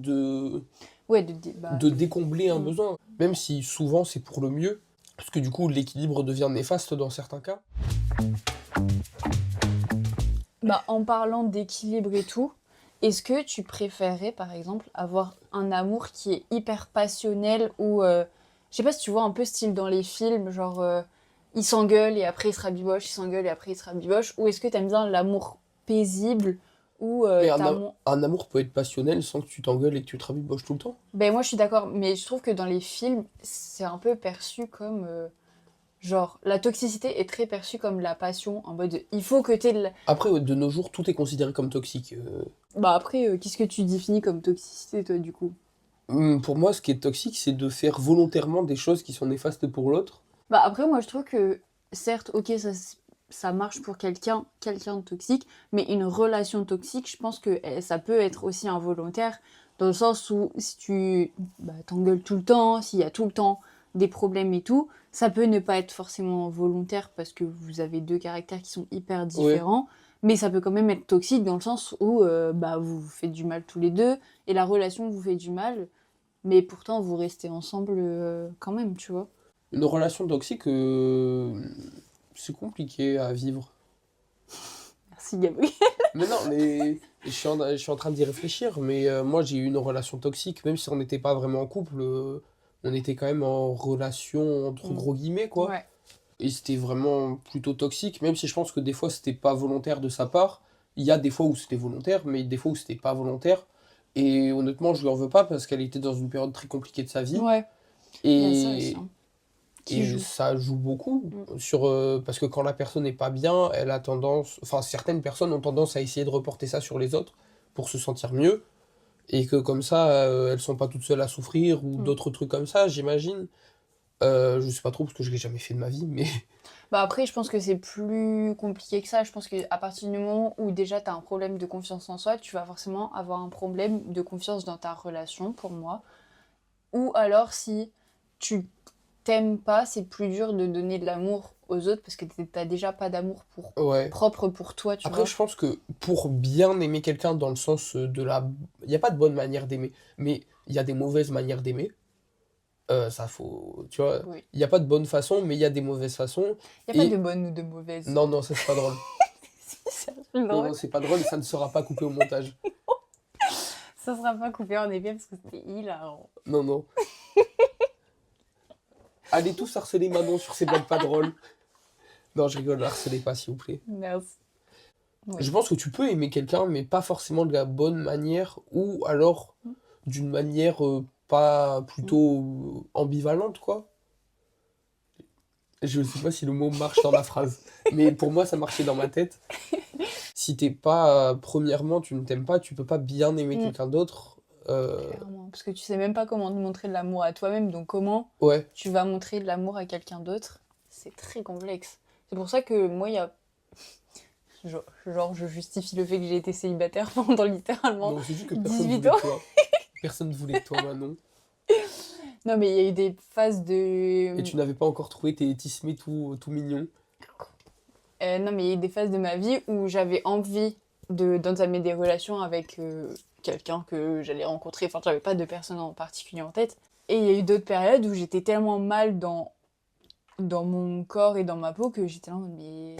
Ouais, bah, de décombler un mm. besoin, même si souvent c'est pour le mieux, parce que du coup l'équilibre devient néfaste dans certains cas. Bah, en parlant d'équilibre et tout, est-ce que tu préférerais par exemple avoir un amour qui est hyper passionnel ou je sais pas si tu vois un peu style dans les films, genre il s'engueule et après il se rabiboche, il s'engueule et après il se rabiboche, ou est-ce que t'aimes bien l'amour paisible où Mais t'as moins... un amour peut être passionnel sans que tu t'engueules et que tu te rabiboches tout le temps. Ben moi je suis d'accord, mais je trouve que dans les films c'est un peu perçu comme genre la toxicité est très perçue comme la passion en mode il faut que t'aies de la... Après, de nos jours, tout est considéré comme toxique. Bah après qu'est-ce que tu définis comme toxicité toi du coup? Pour moi, ce qui est toxique, c'est de faire volontairement des choses qui sont néfastes pour l'autre. Bah après, moi je trouve que certes, ok, ça marche pour quelqu'un de toxique, mais une relation toxique, je pense que ça peut être aussi involontaire, dans le sens où si tu t'engueules tout le temps, s'il y a tout le temps des problèmes et tout, ça peut ne pas être forcément volontaire parce que vous avez deux caractères qui sont hyper Ouais. différents, mais ça peut quand même être toxique dans le sens où vous vous faites du mal tous les deux et la relation vous fait du mal, mais pourtant vous restez ensemble quand même, tu vois. Une relation toxique, c'est compliqué à vivre. Merci Gabriel. Mais non, mais je suis en train d'y réfléchir, mais moi j'ai eu une relation toxique, même si on n'était pas vraiment en couple, on était quand même en relation entre Mm. gros guillemets, quoi. Ouais. Et c'était vraiment plutôt toxique, même si je pense que des fois c'était pas volontaire de sa part. Il y a des fois où c'était volontaire, mais des fois où c'était pas volontaire. Et honnêtement, je lui en veux pas parce qu'elle était dans une période très compliquée de sa vie. Ouais, il y a ça aussi, Et, hein, qui et joue. ça joue beaucoup Mm. sur parce que quand la personne n'est pas bien, elle a tendance, enfin certaines personnes ont tendance à essayer de reporter ça sur les autres pour se sentir mieux et que comme ça elles sont pas toutes seules à souffrir ou Mm. d'autres trucs comme ça, j'imagine. Je sais pas trop parce que je l'ai jamais fait de ma vie, mais Bah après, je pense que c'est plus compliqué que ça. Je pense qu'à partir du moment où déjà tu as un problème de confiance en soi, tu vas forcément avoir un problème de confiance dans ta relation, pour moi. Ou alors, si tu t'aimes pas, c'est plus dur de donner de l'amour aux autres parce que t'as déjà pas d'amour ouais. propre pour toi, tu Après, vois. je pense que pour bien aimer quelqu'un dans le sens de la, il y a pas de bonne manière d'aimer, mais il y a des mauvaises manières d'aimer. Ça faut, tu vois, Oui. il y a pas de bonne façon, mais il y a des mauvaises façons. Y a pas de Et bonne ou de mauvaise. non, non, ça c'est pas drôle. C'est drôle. Non, non, c'est pas drôle et ça ne sera pas coupé au montage. Ça sera pas coupé en effet parce que c'était hilarant. Non, non. Allez tous harceler Manon sur ses blagues pas drôles. Non, je rigole, harcelez pas, s'il vous plaît. Merci. Oui. Je pense que tu peux aimer quelqu'un, mais pas forcément de la bonne manière, ou alors d'une manière pas plutôt ambivalente, quoi. Je sais pas si le mot marche dans la phrase, mais pour moi, ça marchait dans ma tête. Si t'es pas, premièrement, tu ne t'aimes pas, tu peux pas bien aimer Mm. quelqu'un d'autre. Clairement. Parce que tu sais même pas comment te montrer de l'amour à toi-même, donc comment Ouais, tu vas montrer de l'amour à quelqu'un d'autre, c'est très complexe. C'est pour ça que moi, il y a... Genre, je justifie le fait que j'ai été célibataire pendant littéralement non, c'est juste que personne 18 voulait ans. de toi. Personne voulait de toi, Manon. Non, mais il y a eu des phases Et de... tu n'avais pas encore trouvé tes tismés tout mignons. non, mais il y a eu des phases de ma vie où j'avais envie d'entamer des relations avec quelqu'un que j'allais rencontrer. Enfin, j'avais pas de personne en particulier en tête. Et il y a eu d'autres périodes où j'étais tellement mal dans mon corps et dans ma peau que j'étais là, en mode, mais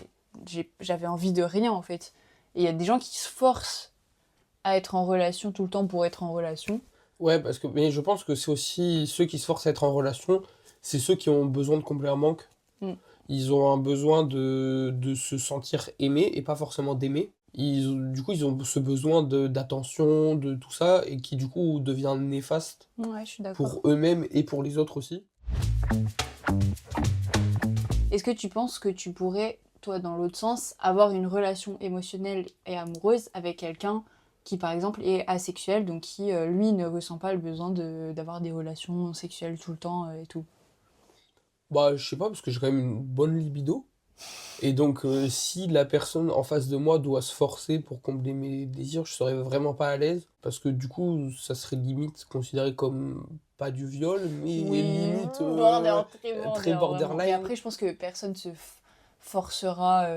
j'avais envie de rien en fait. Et il y a des gens qui se forcent à être en relation tout le temps pour être en relation. Ouais, mais je pense que c'est aussi ceux qui se forcent à être en relation, c'est ceux qui ont besoin de combler un manque. Mm. Ils ont un besoin de se sentir aimés et pas forcément d'aimer. Du coup, ils ont ce besoin d'attention, de tout ça, et qui du coup devient néfaste Ouais, je suis d'accord. pour eux-mêmes et pour les autres aussi. Est-ce que tu penses que tu pourrais, toi, dans l'autre sens, avoir une relation émotionnelle et amoureuse avec quelqu'un qui, par exemple, est asexuel, donc qui, lui, ne ressent pas le besoin d'avoir des relations sexuelles tout le temps et tout? Bah, je sais pas, parce que j'ai quand même une bonne libido. Et donc, si la personne en face de moi doit se forcer pour combler mes désirs, je serais vraiment pas à l'aise. Parce que du coup, ça serait limite considéré comme pas du viol, mais Oui, limite très très vraiment. Mais borderline. après, je pense que personne se forcera.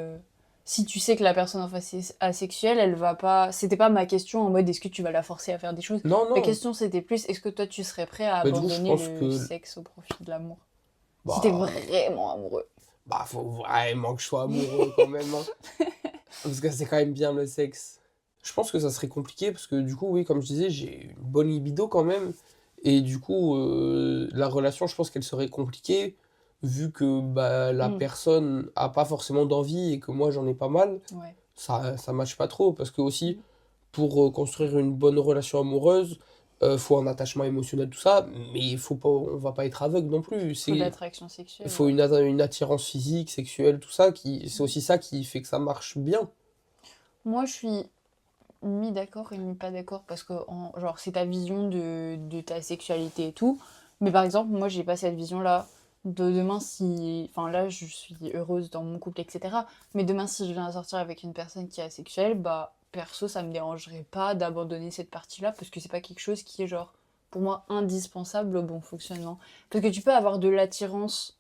Si tu sais que la personne en face est asexuelle, elle va pas. C'était pas ma question en mode est-ce que tu vas la forcer à faire des choses. Non, Ma non. question c'était plus est-ce que toi tu serais prêt à Bah, du coup, je abandonner pense le que sexe au profit de l'amour? Si t'es bah, vraiment amoureux. bah, faut vraiment que je sois amoureux quand même, hein. Parce que c'est quand même bien le sexe. Je pense que ça serait compliqué parce que du coup, oui, comme je disais, j'ai une bonne libido quand même. Et du coup, la relation, je pense qu'elle serait compliquée vu que bah, la Mm. personne a pas forcément d'envie et que moi j'en ai pas mal. Ouais. Ça matche pas trop parce que aussi, Mm. pour construire une bonne relation amoureuse, faut un attachement émotionnel, tout ça, mais il faut pas, on va pas être aveugle non plus. Faut de l'attraction sexuelle, Faut ouais. une attirance physique, sexuelle, tout ça, c'est aussi ça qui fait que ça marche bien. Moi je suis mi-d'accord et mi-pas d'accord parce que genre c'est ta vision de ta sexualité et tout. Mais par exemple, moi j'ai pas cette vision-là. De demain si... Enfin là je suis heureuse dans mon couple, etc. Mais demain si je viens à sortir avec une personne qui est asexuelle, bah perso ça me dérangerait pas d'abandonner cette partie-là parce que c'est pas quelque chose qui est genre pour moi indispensable au bon fonctionnement. Parce que tu peux avoir de l'attirance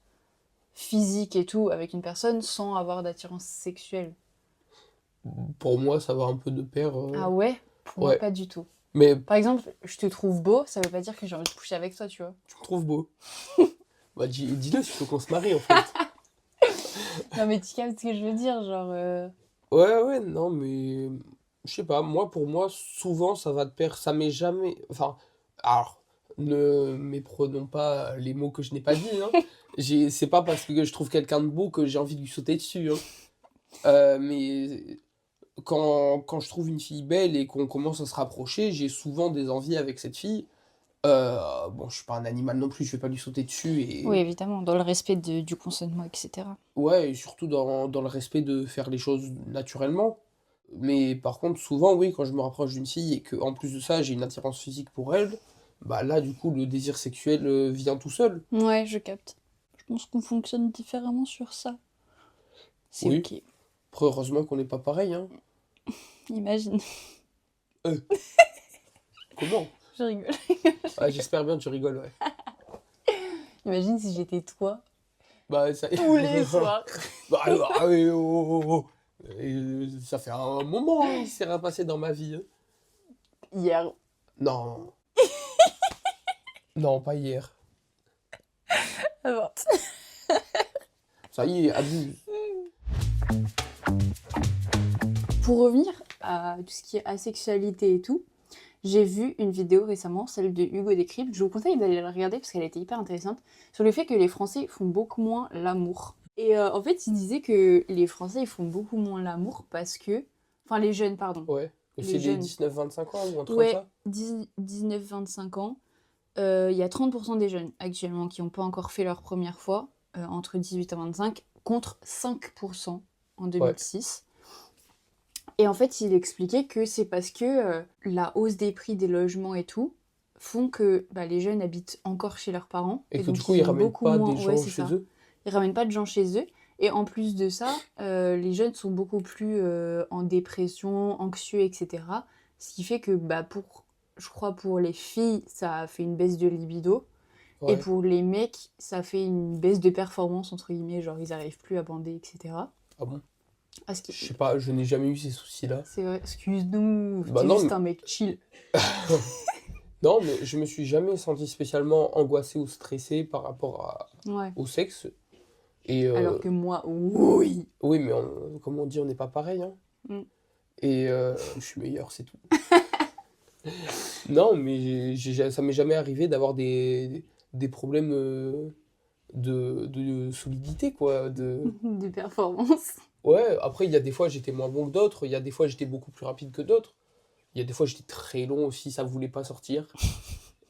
physique et tout avec une personne sans avoir d'attirance sexuelle. Pour moi, ça va un peu de pair. Ah ouais? Pour moi Ouais. pas du tout. Mais Par exemple, je te trouve beau, ça veut pas dire que j'ai envie de coucher avec toi, tu vois. tu me trouves beau. Bah, dis-le s'il faut qu'on se marie, en fait. Non, mais tu captes ce que je veux dire, genre. Ouais, ouais, non, mais. Je sais pas, moi, pour moi, souvent, ça va de pair. Ça m'est jamais. Enfin, alors, ne méprenons pas les mots que je n'ai pas dit, hein. C'est pas parce que je trouve quelqu'un de beau que j'ai envie de lui sauter dessus, hein. Mais quand je trouve une fille belle et qu'on commence à se rapprocher, j'ai souvent des envies avec cette fille. Bon, je suis pas un animal non plus, je vais pas lui sauter dessus Oui, et évidemment, dans le respect du consentement, etc. ouais, et surtout dans le respect de faire les choses naturellement. Mais par contre, souvent, oui, quand je me rapproche d'une fille et que en plus de ça, j'ai une attirance physique pour elle, bah là, du coup, le désir sexuel vient tout seul. Ouais, je capte. Je pense qu'on fonctionne différemment sur ça. C'est Oui, ok. après, heureusement qu'on n'est pas pareil, hein. Imagine. Euh, comment? Je rigole. Ah, j'espère bien que tu rigoles, ouais. Imagine si j'étais toi Bah, ça... tous les soirs. Bah, ah, oui, oh, oh, oh. Et ça fait un moment, hein, il s'est rien passé dans ma vie, hein. Hier. Non, non, pas hier. Avant. Ça y est, abuse. Pour revenir à tout ce qui est asexualité et tout, j'ai vu une vidéo récemment, celle de Hugo Décrypte. Je vous conseille d'aller la regarder parce qu'elle était hyper intéressante, sur le fait que les Français font beaucoup moins l'amour. Et en fait, il disait que les Français ils font beaucoup moins l'amour parce que... Enfin, les jeunes, pardon. Ouais. Et Les c'est les jeunes. 19-25 ans ou un truc comme Ouais, ça? 19-25 ans. Il y a 30% des jeunes actuellement qui n'ont pas encore fait leur première fois, entre 18 et 25, contre 5% en Ouais. 2006. Et en fait, il expliquait que c'est parce que la hausse des prix des logements et tout font que bah, les jeunes habitent encore chez leurs parents. Et Et que du donc, coup, ils ils ont ramènent beaucoup pas moins... des Ouais, gens c'est chez ça. eux. Ils ramènent pas de gens chez eux. Et en plus de ça, les jeunes sont beaucoup plus en dépression, anxieux, etc. Ce qui fait que, bah, je crois pour les filles, ça a fait une baisse de libido. Et Ouais. pour les mecs, ça fait une baisse de performance, entre guillemets, genre ils arrivent plus à bander, etc. Ah bon? Ah, ce qui... Je sais pas, je n'ai jamais eu ces soucis-là. C'est vrai, excuse-nous, Bah t'es non, juste un mec chill. non, mais je me suis jamais senti spécialement angoissé ou stressé par rapport Ouais. au sexe. Et Alors que moi, oui. oui, mais comme on dit, on n'est pas pareil, hein. Mm. Et je suis meilleur, c'est tout. Non, mais ça m'est jamais arrivé d'avoir des problèmes de solidité, quoi. De performance. Ouais, après, il y a des fois, j'étais moins bon que d'autres. Il y a des fois, j'étais beaucoup plus rapide que d'autres. Il y a des fois, j'étais très long aussi, ça voulait pas sortir.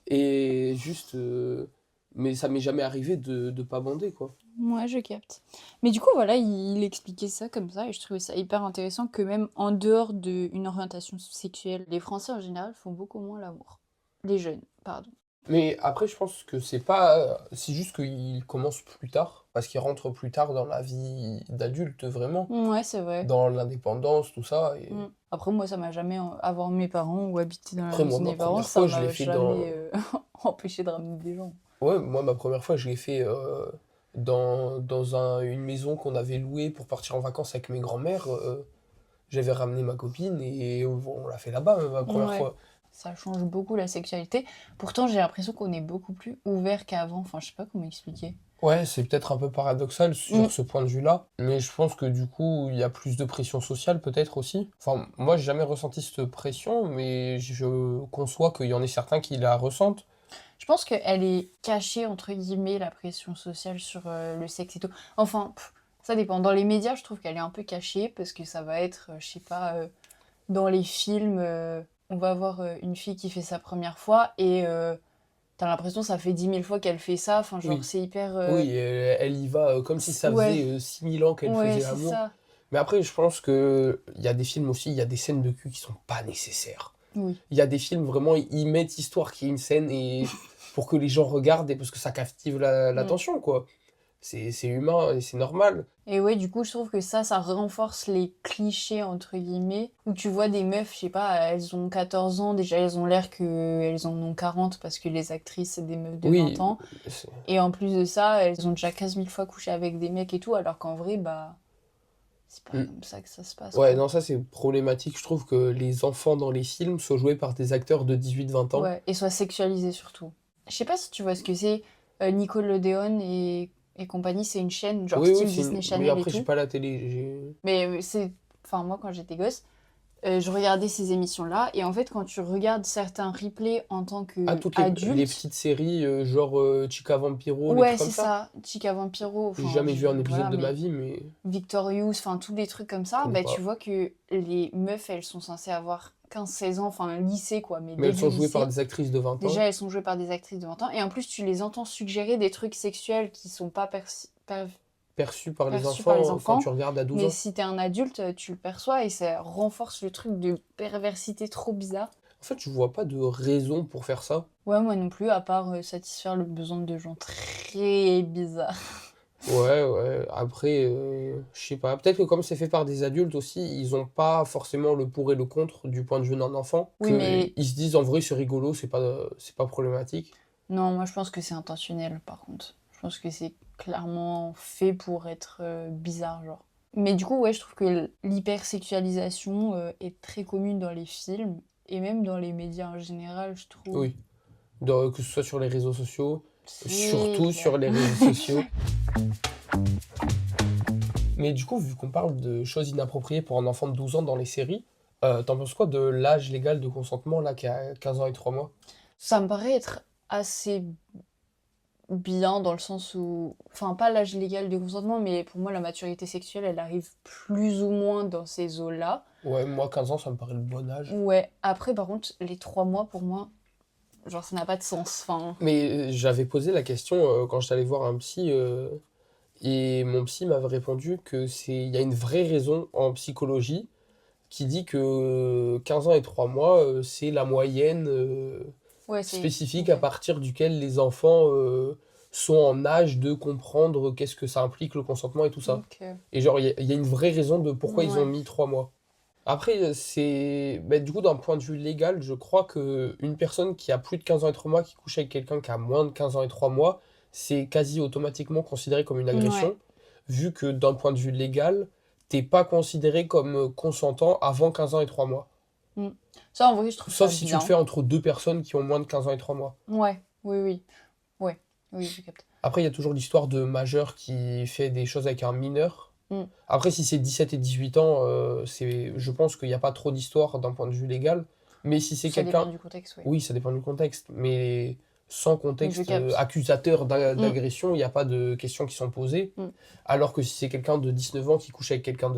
Et juste... mais ça m'est jamais arrivé de pas bander, quoi. Moi, je capte. Mais du coup, voilà, il expliquait ça comme ça, et je trouvais ça hyper intéressant que même en dehors d'une orientation sexuelle, les Français en général font beaucoup moins l'amour. Les jeunes, pardon. Mais après, je pense que c'est pas... C'est juste qu'ils commencent plus tard, parce qu'ils rentrent plus tard dans la vie d'adulte, vraiment. Ouais, c'est vrai. Dans l'indépendance, tout ça. Et... Après, moi, ça m'a jamais... Avoir mes parents ou habiter dans la Après, moi, maison ma des parents, première ça fois, je m'a l'ai fait dans... jamais empêché de ramener des gens. Ouais, moi, ma première fois, je l'ai fait dans une maison qu'on avait louée pour partir en vacances avec mes grands-mères. J'avais ramené ma copine et on l'a fait là-bas, ma première Ouais. fois. Ça change beaucoup la sexualité. Pourtant, j'ai l'impression qu'on est beaucoup plus ouvert qu'avant. Enfin, je sais pas comment expliquer. Ouais, c'est peut-être un peu paradoxal sur ce point de vue-là, mais je pense que du coup, il y a plus de pression sociale peut-être aussi. Enfin, moi, j'ai jamais ressenti cette pression, mais je conçois qu'il y en ait certains qui la ressentent. Je pense qu'elle est cachée, entre guillemets, la pression sociale sur le sexe et tout. Enfin, ça dépend. Dans les médias, je trouve qu'elle est un peu cachée parce que ça va être, je sais pas, dans les films, on va avoir une fille qui fait sa première fois et t'as l'impression que ça fait 10 000 fois qu'elle fait ça. Enfin, genre, Oui, c'est hyper... oui, elle y va comme si ça Ouais, faisait 6000 ans qu'elle ouais, faisait c'est l'amour. ça. Mais après, je pense que il y a des films aussi, il y a des scènes de cul qui sont pas nécessaires. Oui. Il y a des films, vraiment, ils mettent histoire qu'il y ait une scène et pour que les gens regardent et parce que ça captive l'attention, quoi. C'est humain et c'est normal. Et ouais, du coup, je trouve que ça renforce les clichés, entre guillemets, où tu vois des meufs, je sais pas, elles ont 14 ans, déjà elles ont l'air qu'elles en ont 40 parce que les actrices, c'est des meufs de Oui, 20 ans. c'est- Et en plus de ça, elles ont déjà 15 000 fois couché avec des mecs et tout, alors qu'en vrai, bah, c'est pas Mm. comme ça que ça se passe, Ouais, quoi. non, ça c'est problématique. Je trouve que les enfants dans les films sont joués par des acteurs de 18-20 ans. Ouais, et soit sexualisé surtout. Je sais pas si tu vois ce que c'est, Nickelodeon et compagnie, c'est une chaîne, genre Oui, oui, style Disney mais Channel et après, j'ai tout. pas la télé. Mais c'est... Enfin, moi, quand j'étais gosse, je regardais ces émissions-là, et en fait, quand tu regardes certains replays en tant Ah, toutes les qu'adulte, petites séries, genre Chica Vampiro, les ouais, trucs comme c'est ça. ça, Chica Vampiro, J'ai enfin, jamais vu un épisode voilà, de ma mais vie, mais Victorious, enfin, tous les trucs comme je ça, connais bah, tu pas. vois que les meufs, elles sont censées avoir 15-16 ans, enfin, lycée, quoi, mais Mais elles début sont jouées par lycée. des actrices de 20 ans. Déjà, elles sont jouées par des actrices de 20 ans, et en plus, tu les entends suggérer des trucs sexuels qui sont pas Perçues par les perçus par les enfants quand tu enfants, regardes à 12 mais ans. si t'es un adulte, tu le perçois, et ça renforce le truc de perversité trop bizarre. En fait, je vois pas de raison pour faire ça. Ouais, moi non plus, à part satisfaire le besoin de gens très bizarres. Ouais, ouais. Après, je sais pas. Peut-être que comme c'est fait par des adultes aussi, ils ont pas forcément le pour et le contre du point de vue d'un enfant. Oui, Que mais ils se disent en vrai c'est rigolo, c'est pas problématique. non, moi je pense que c'est intentionnel par contre. Je pense que c'est clairement fait pour être bizarre, genre. Mais du coup, ouais, je trouve que l'hypersexualisation est très commune dans les films et même dans les médias en général, je trouve. Oui. Que ce soit sur les réseaux sociaux, C'est surtout clair. sur les réseaux sociaux. Mais du coup, vu qu'on parle de choses inappropriées pour un enfant de 12 ans dans les séries, t'en penses quoi de l'âge légal de consentement là qui a 15 ans et 3 mois? Ça me paraît être assez bien dans le sens où, enfin pas l'âge légal du consentement, mais pour moi la maturité sexuelle elle arrive plus ou moins dans ces eaux-là. Ouais, moi 15 ans ça me paraît le bon âge. Ouais, après par contre les 3 mois pour moi, genre ça n'a pas de sens. Enfin, Mais j'avais posé la question quand j'étais allé voir un psy et mon psy m'avait répondu que il y a une vraie raison en psychologie qui dit que 15 ans et 3 mois, c'est la moyenne Ouais, c'est... spécifique à Ok. partir duquel les enfants sont en âge de comprendre qu'est-ce que ça implique le consentement et tout ça. Ok. Et genre, il y a une vraie raison de pourquoi ils ont Ouais. mis 3 mois. Après, du coup, d'un point de vue légal, je crois que une personne qui a plus de 15 ans et 3 mois, qui couche avec quelqu'un qui a moins de 15 ans et 3 mois, c'est quasi automatiquement considéré comme une Ouais. agression, vu que d'un point de vue légal, t'es pas considéré comme consentant avant 15 ans et 3 mois. Mm. Ça, en vrai, je trouve Sauf ça si tu le fais bien. entre deux personnes qui ont moins de 15 ans et 3 mois. Ouais. Oui, oui. Ouais. Oui, je capte. Après, il y a toujours l'histoire de majeur qui fait des choses avec un mineur. Mm. Après, si c'est 17 et 18 ans, je pense qu'il n'y a pas trop d'histoire d'un point de vue légal. Mais si c'est Ça dépend quelqu'un, du contexte, oui. oui, ça dépend du contexte. Mais sans Mais je contexte capte. accusateur Mm. d'agression, il n'y a pas de questions qui sont posées. Mm. Alors que si c'est quelqu'un de 19 ans qui couche avec quelqu'un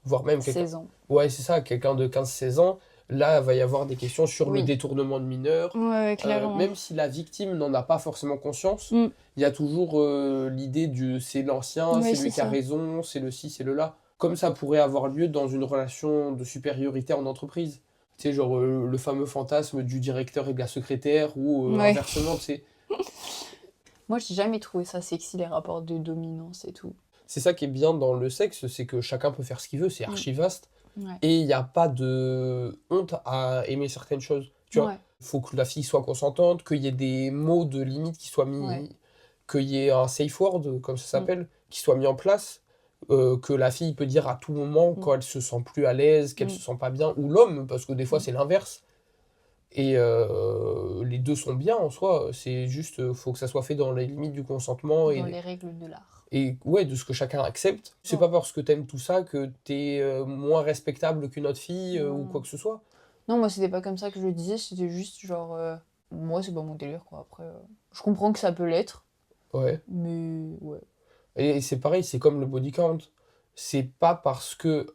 voire même quelqu'un. 16 ans. Ouais, c'est ça, quelqu'un de 15 16 ans, là, il va y avoir des questions sur le Oui. détournement de mineurs. Ouais, ouais, clairement. Même si la victime n'en a pas forcément conscience, Mm. il y a toujours l'idée du c'est l'ancien, Ouais, c'est c'est lui qui a ça. raison, c'est le ci, c'est le là. Comme ça pourrait avoir lieu dans une relation de supériorité en entreprise. Tu sais, genre le fameux fantasme du directeur et de la secrétaire, ou Ouais. inversement, tu sais. Moi, j'ai jamais trouvé ça sexy, les rapports de dominance et tout. C'est ça qui est bien dans le sexe, c'est que chacun peut faire ce qu'il veut, c'est Mm. archi vaste. Ouais. Et il n'y a pas de honte à aimer certaines choses. Tu vois, Ouais. il faut que la fille soit consentante, qu'il y ait des mots de limite qui soient mis, Ouais. qu'il y ait un safe word, comme ça Mm. s'appelle, qui soit mis en place, que la fille peut dire à tout moment Mm. quand elle se sent plus à l'aise, qu'elle Mm. se sent pas bien, ou l'homme, parce que des fois Mm. c'est l'inverse. Et les deux sont bien en soi, c'est juste, faut que ça soit fait dans les limites du consentement Dans les règles de l'art. et ouais, de ce que chacun accepte. C'est Ouais. pas parce que t'aimes tout ça que t'es moins respectable qu'une autre fille ou quoi Non. que ce soit. Non, moi, c'était pas comme ça que je le disais, c'était juste genre. Moi, c'est pas mon délire, quoi. Après, je comprends que ça peut l'être, Ouais. mais ouais. Et c'est pareil, c'est comme le body count. C'est pas parce que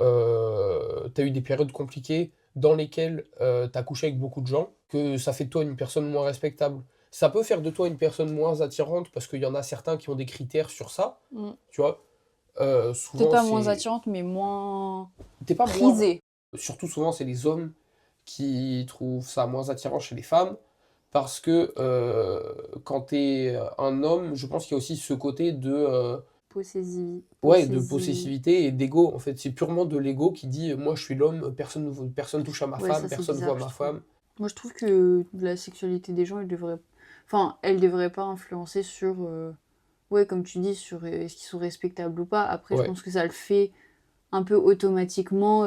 t'as eu des périodes compliquées dans lesquelles t'as couché avec beaucoup de gens que ça fait de toi une personne moins respectable. Ça peut faire de toi une personne moins attirante parce qu'il y en a certains qui ont des critères sur ça, Mm. tu vois. Peut-être Souvent, pas moins c'est. attirante, mais moins T'es pas moins. prisée. Surtout, souvent, c'est les hommes qui trouvent ça moins attirant chez les femmes. Parce que quand t'es un homme, je pense qu'il y a aussi ce côté ouais, de Possessive. possessivité et d'ego. En fait, c'est purement de l'ego qui dit moi je suis l'homme, personne touche à ma Ouais, femme, ça, c'est personne voit bizarre, je ma trouve. femme. Moi, je trouve que la sexualité des gens, elle devrait. Enfin, elle devrait pas influencer sur. Ouais, comme tu dis, sur est-ce qu'ils sont respectables ou pas. Après, je Ouais, pense que ça le fait un peu automatiquement.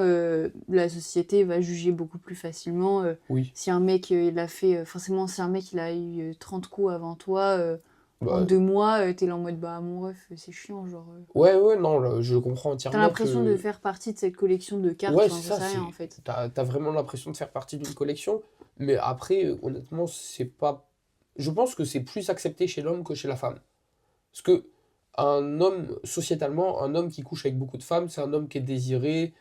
La société va juger beaucoup plus facilement. oui. Si un mec, il a fait. Forcément, si un mec, il a eu 30 coups avant toi, en Bah, 2 mois, t'es là en mode, bah, mon ref, c'est chiant, genre. ouais, ouais, non, là, je comprends T'as entièrement l'impression de que. faire partie de cette collection de cartes, Ouais, enfin, c'est j'en ça, sais rien, en fait. t'as vraiment l'impression de faire partie d'une collection. Mais après, honnêtement, c'est pas. Je pense que c'est plus accepté chez l'homme que chez la femme. Parce que un homme, sociétalement, un homme qui couche avec beaucoup de femmes, c'est un homme qui est désiré,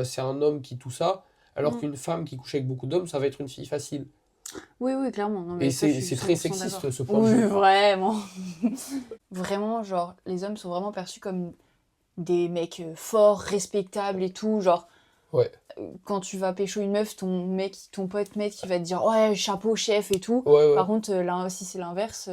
c'est un homme qui tout ça, alors Mm. qu'une femme qui couche avec beaucoup d'hommes, ça va être une fille facile. Oui, oui, clairement. Non, Et mais ça, je c'est suis très 100% sexiste d'accord. ce point de Oui, vue. vraiment. Vraiment, genre, les hommes sont vraiment perçus comme des mecs forts, respectables et tout. Genre, Ouais, quand tu vas pécho une meuf, ton pote mec, il va te dire ouais, chapeau, chef et tout. ouais, Par ouais. contre, là, si c'est l'inverse,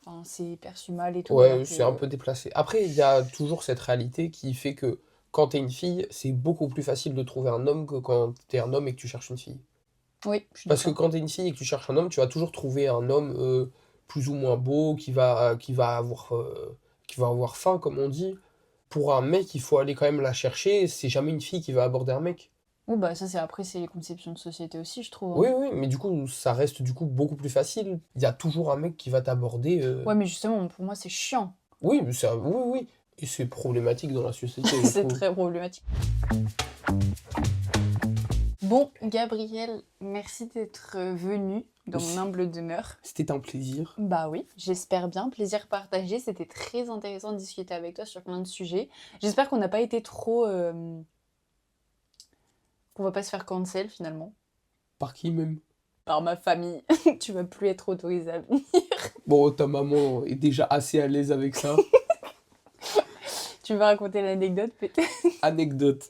enfin, c'est perçu mal et tout. Alors Ouais, que. c'est un peu déplacé. Après, il y a toujours cette réalité qui fait que quand t'es une fille, c'est beaucoup plus facile de trouver un homme que quand t'es un homme et que tu cherches une fille. Oui, je suis Parce que d'accord. quand t'es une fille et que tu cherches un homme, tu vas toujours trouver un homme plus ou moins beau, qui va avoir faim, comme on dit. Pour un mec, il faut aller quand même la chercher. C'est jamais une fille qui va aborder un mec. Bon, bah, ça, c'est après, c'est les conceptions de société aussi, je trouve, Oui, hein. oui, mais du coup, ça reste du coup beaucoup plus facile. Il y a toujours un mec qui va t'aborder. Ouais, mais justement, pour moi, c'est chiant. Oui, mais oui, oui. Et c'est problématique dans la société, je C'est trouve. très problématique. Bon, Gabriel, merci d'être venu dans mon humble demeure. C'était un plaisir. Bah oui, j'espère bien. Plaisir partagé. C'était très intéressant de discuter avec toi sur plein de sujets. J'espère qu'on n'a pas été trop... qu'on va pas se faire cancel finalement. Par qui même? Par ma famille. Tu vas plus être autorisé à venir. Bon, ta maman est déjà assez à l'aise avec ça. Tu vas raconter l'anecdote peut-être? Anecdote.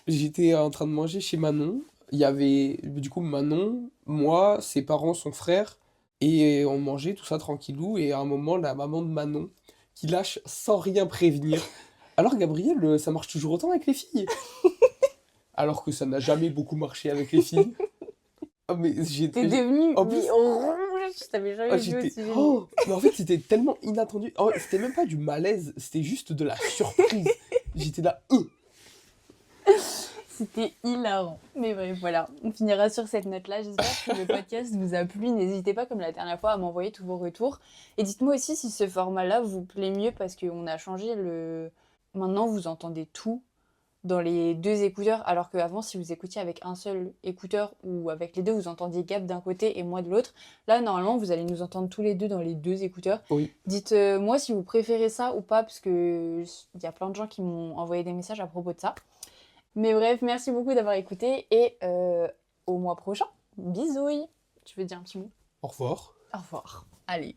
J'étais en train de manger chez Manon. Il y avait du coup Manon, moi, ses parents, son frère, et on mangeait tout ça tranquillou. Et à un moment, la maman de Manon qui lâche sans rien prévenir. Alors Gabriel, ça marche toujours autant avec les filles. Alors que ça n'a jamais beaucoup marché avec les filles. Oh, mais T'es j'étais. devenu En mais plus, rouge, je t'avais oh, jamais vu j'étais. aussi gêné. Oh, mais en fait, c'était tellement inattendu. Oh, c'était même pas du malaise, c'était juste de la surprise. J'étais là. C'était hilarant. Mais bref, voilà, on finira sur cette note-là. J'espère que le podcast vous a plu. N'hésitez pas, comme la dernière fois, à m'envoyer tous vos retours. Et dites-moi aussi si ce format-là vous plaît mieux parce qu'on a changé le... Maintenant, vous entendez tout dans les deux écouteurs, alors qu'avant, si vous écoutiez avec un seul écouteur ou avec les deux, vous entendiez Gab d'un côté et moi de l'autre. Là, normalement, vous allez nous entendre tous les deux dans les deux écouteurs. Oui. Dites-moi si vous préférez ça ou pas, parce que il y a plein de gens qui m'ont envoyé des messages à propos de ça. Mais bref, merci beaucoup d'avoir écouté et au mois prochain. Bisous. Tu veux dire un petit mot? Au revoir. Au revoir. Allez.